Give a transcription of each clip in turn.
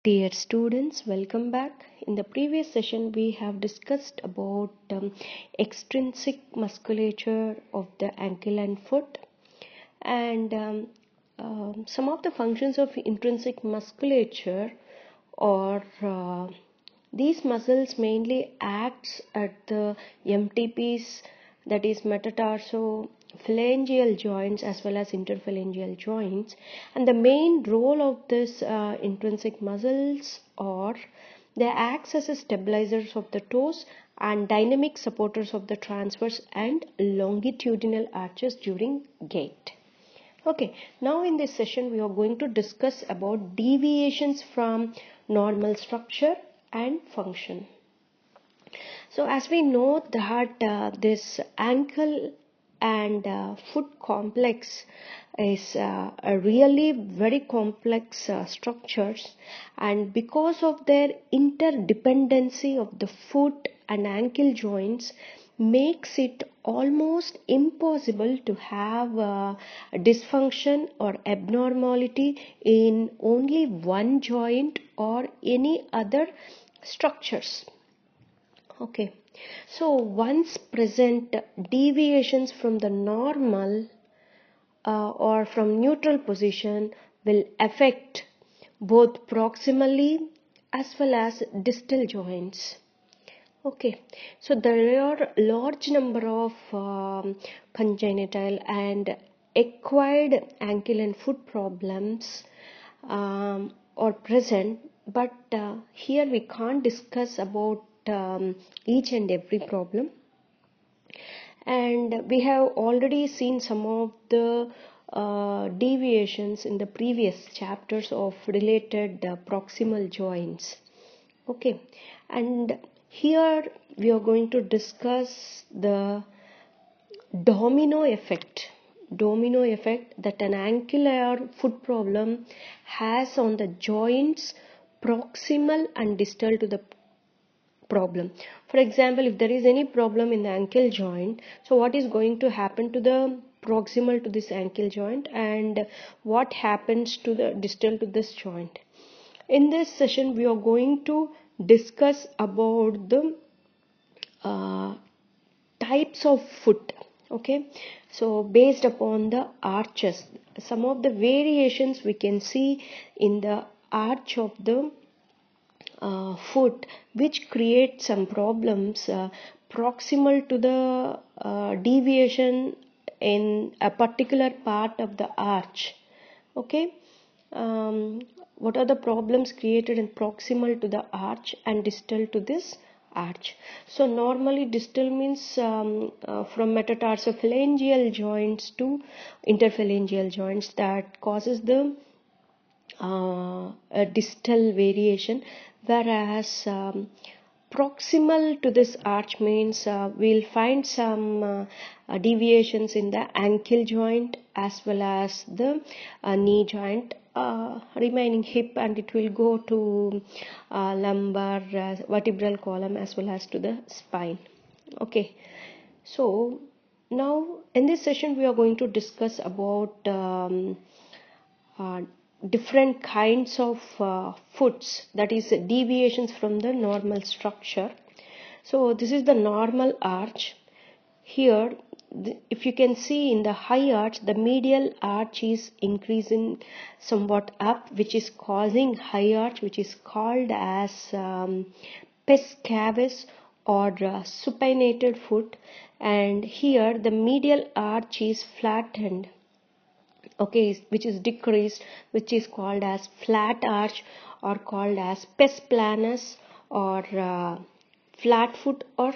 Dear students, welcome back. In the previous session, we have discussed about extrinsic musculature of the ankle and foot, and some of the functions of intrinsic musculature or these muscles mainly acts at the MTPs, that is metatarsophalangeal joints as well as interphalangeal joints, and the main role of this intrinsic muscles are they act as stabilizers of the toes and dynamic supporters of the transverse and longitudinal arches during gait. Okay, now in this session we are going to discuss about deviations from normal structure and function. So as we know that this ankle and foot complex is a really very complex structures, and because of their interdependency of the foot and ankle joints makes it almost impossible to have a dysfunction or abnormality in only one joint or any other structures. Okay, so once present deviations from the normal or from neutral position will affect both proximally as well as distal joints. Okay, so there are large number of congenital and acquired ankle and foot problems are present, but here we can't discuss about each and every problem, and we have already seen some of the deviations in the previous chapters of related proximal joints. Okay, and here we are going to discuss the domino effect that an ankle or foot problem has on the joints proximal and distal to the problem. For example, if there is any problem in the ankle joint, so what is going to happen to the proximal to this ankle joint and what happens to the distal to this joint? In this session we are going to discuss about the types of foot. Okay, so based upon the arches, some of the variations we can see in the arch of the foot, which create some problems proximal to the deviation in a particular part of the arch. Okay, what are the problems created in proximal to the arch and distal to this arch? So normally distal means from metatarsophalangeal joints to interphalangeal joints, that causes the a distal variation, whereas proximal to this arch means we'll find some deviations in the ankle joint as well as the knee joint, remaining hip, and it will go to lumbar vertebral column as well as to the spine. Okay, so now in this session we are going to discuss about different kinds of foots, that is deviations from the normal structure. So this is the normal arch. Here if you can see in the high arch, the medial arch is increasing somewhat up, which is causing high arch, which is called as Pesplanus or supinated foot, and here the medial arch is flattened, okay, which is decreased, which is called as flat arch or called as Pesplanus or flat foot or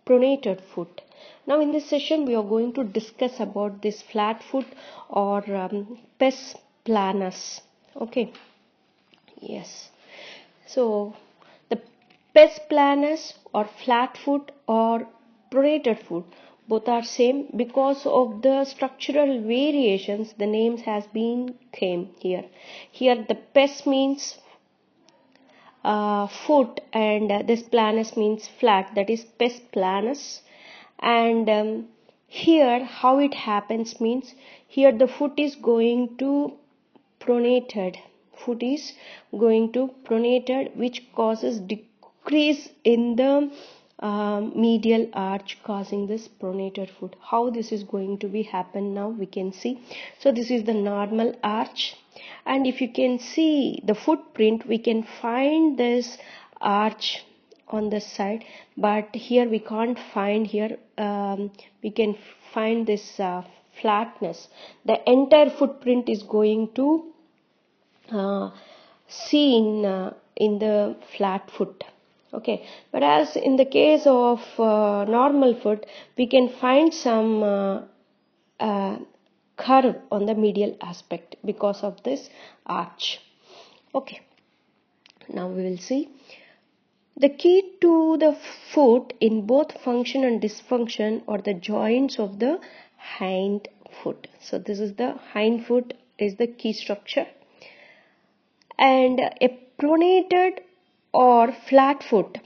pronated foot. Now in this session we are going to discuss about this flat foot or Pesplanus. Okay, yes, so the Pesplanus or flat foot or pronated foot, both are same. Because of the structural variations, the names has been came here. Here the pes means foot, and this planus means flat, that is Pesplanus. And here how it happens means, here the foot is going to pronated foot is going to pronated, which causes decrease in the medial arch, causing this pronated foot. How this is going to be happen now we can see. So this is the normal arch, and if you can see the footprint, we can find this arch on the side, but here we can't find. Here we can find this flatness. The entire footprint is going to seen in the flat foot. Okay, but as in the case of normal foot, we can find some curve on the medial aspect because of this arch. Okay, now we will see the key to the foot in both function and dysfunction are the joints of the hind foot. So this is the hind foot is the key structure, and a pronated or flat foot,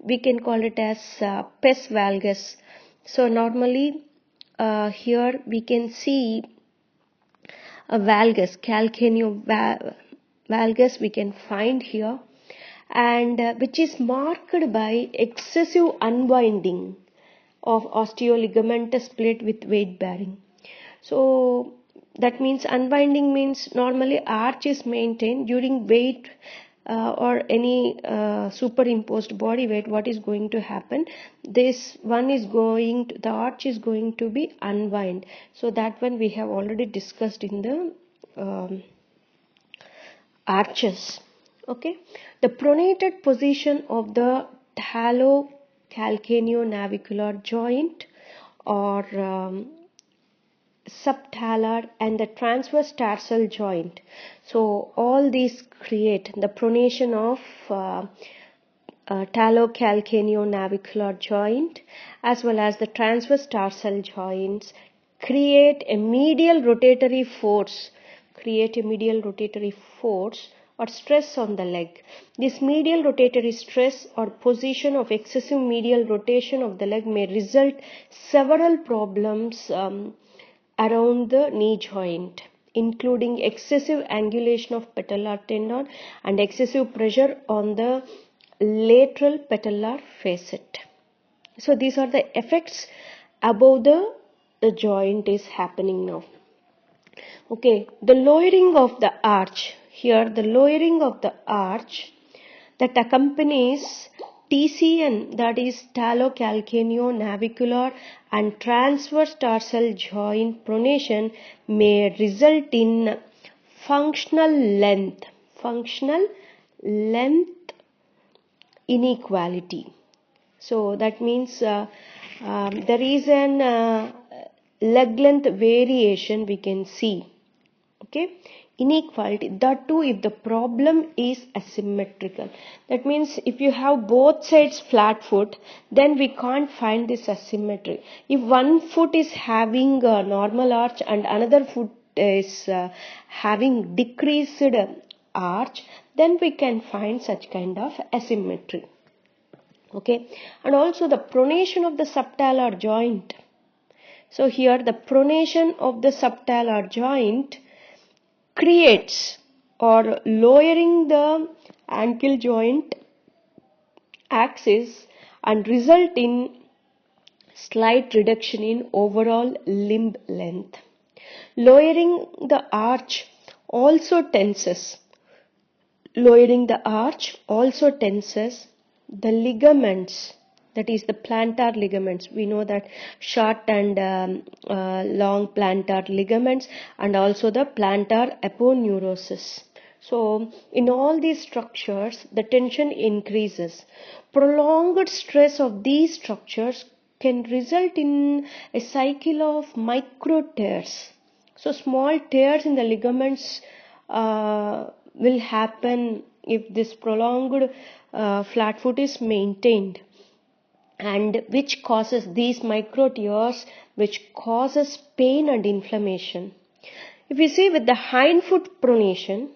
we can call it as pes valgus. So normally here we can see a valgus, calcaneo valgus we can find here, and which is marked by excessive unwinding of osteoligamentous plate with weight bearing. So that means unwinding means normally arch is maintained during weight or any superimposed body weight. What is going to happen? This one is going to, the arch is going to be unwind. So that one we have already discussed in the arches. Okay, the pronated position of the talocalcaneonavicular joint or subtalar and the transverse tarsal joint. So all these create the pronation of talocalcaneonavicular joint as well as the transverse tarsal joints create a medial rotatory force, or stress on the leg. This medial rotatory stress or position of excessive medial rotation of the leg may result several problems around the knee joint, including excessive angulation of patellar tendon and excessive pressure on the lateral patellar facet. So these are the effects above the joint is happening now. Okay, the lowering of the arch. Here the lowering of the arch that accompanies TCN, that is talocalcaneonavicular and transverse tarsal joint pronation, may result in functional length inequality. So that means there is an leg length variation we can see. Okay, inequality, that too if the problem is asymmetrical. That means if you have both sides flat foot, then we can't find this asymmetry. If one foot is having a normal arch and another foot is having decreased arch, then we can find such kind of asymmetry. Okay, and also the pronation of the subtalar joint. So here the pronation of the subtalar joint creates or lowering the ankle joint axis and result in slight reduction in overall limb length. Lowering the arch also tenses. The ligaments, that is the plantar ligaments. We know that short and long plantar ligaments and also the plantar aponeurosis. So in all these structures the tension increases. Prolonged stress of these structures can result in a cycle of micro tears. So small tears in the ligaments will happen if this prolonged flat foot is maintained, and which causes these micro tears, which causes pain and inflammation. If you see with the hind foot pronation,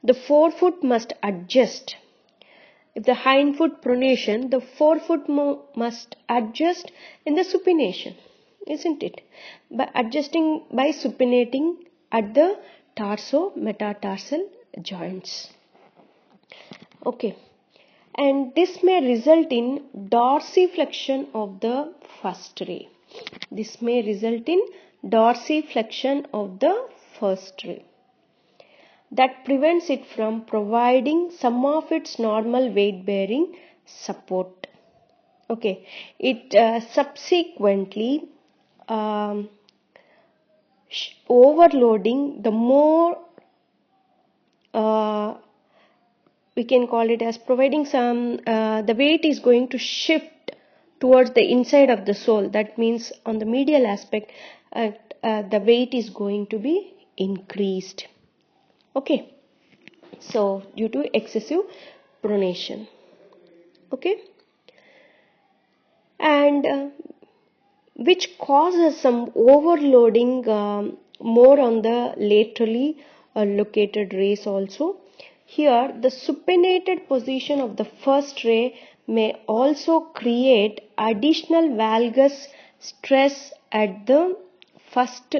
the forefoot must adjust. If the hind foot pronation, the forefoot must adjust in the supination, isn't it? By adjusting, by supinating at the tarso-metatarsal joints. Okay, and this may result in dorsiflexion of the first ray. This may result in dorsiflexion of the first ray. That prevents it from providing some of its normal weight bearing support. Okay, it subsequently overloading, the more we can call it as providing some, the weight is going to shift towards the inside of the sole. That means on the medial aspect, the weight is going to be increased. Okay, so due to excessive pronation. Okay, and which causes some overloading more on the laterally located rays also. Here the supinated position of the first ray may also create additional valgus stress at the first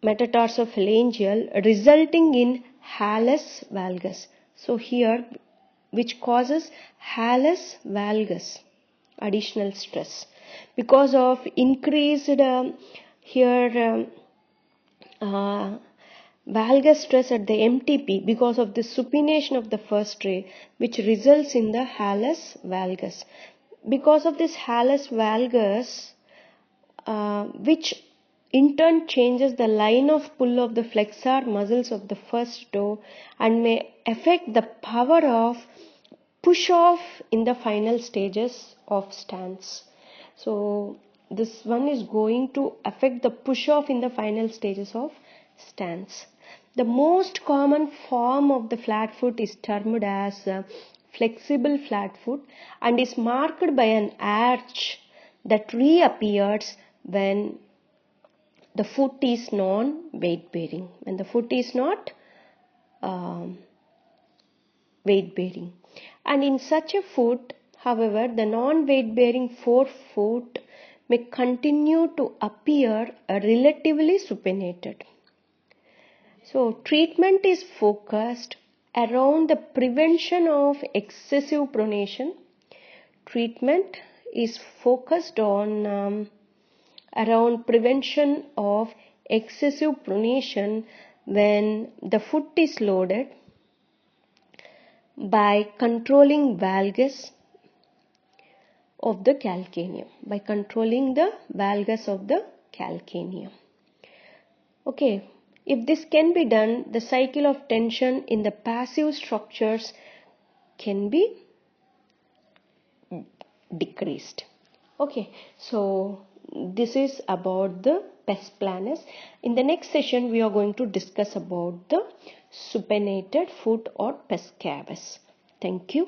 metatarsophalangeal, resulting in hallus valgus. So here, which causes hallus valgus, additional stress because of increased valgus stress at the MTP because of the supination of the first ray, which results in the hallus valgus. Because of this hallus valgus, which in turn changes the line of pull of the flexor muscles of the first toe and may affect the power of push off in the final stages of stance. So this one is going to affect the push off in the final stages of stance. The most common form of the flat foot is termed as flexible flat foot and is marked by an arch that reappears when the foot is non-weight bearing. When the foot is not weight bearing. And in such a foot, however, the non-weight bearing forefoot may continue to appear relatively supinated. So treatment is focused around the prevention of excessive pronation. Treatment is focused on around prevention of excessive pronation when the foot is loaded by controlling valgus of the calcaneum, by controlling the valgus of the calcaneum. Okay, if this can be done, the cycle of tension in the passive structures can be decreased. Okay, so this is about the Pesplanus. In the next session, we are going to discuss about the supinated foot or Pes cavus. Thank you.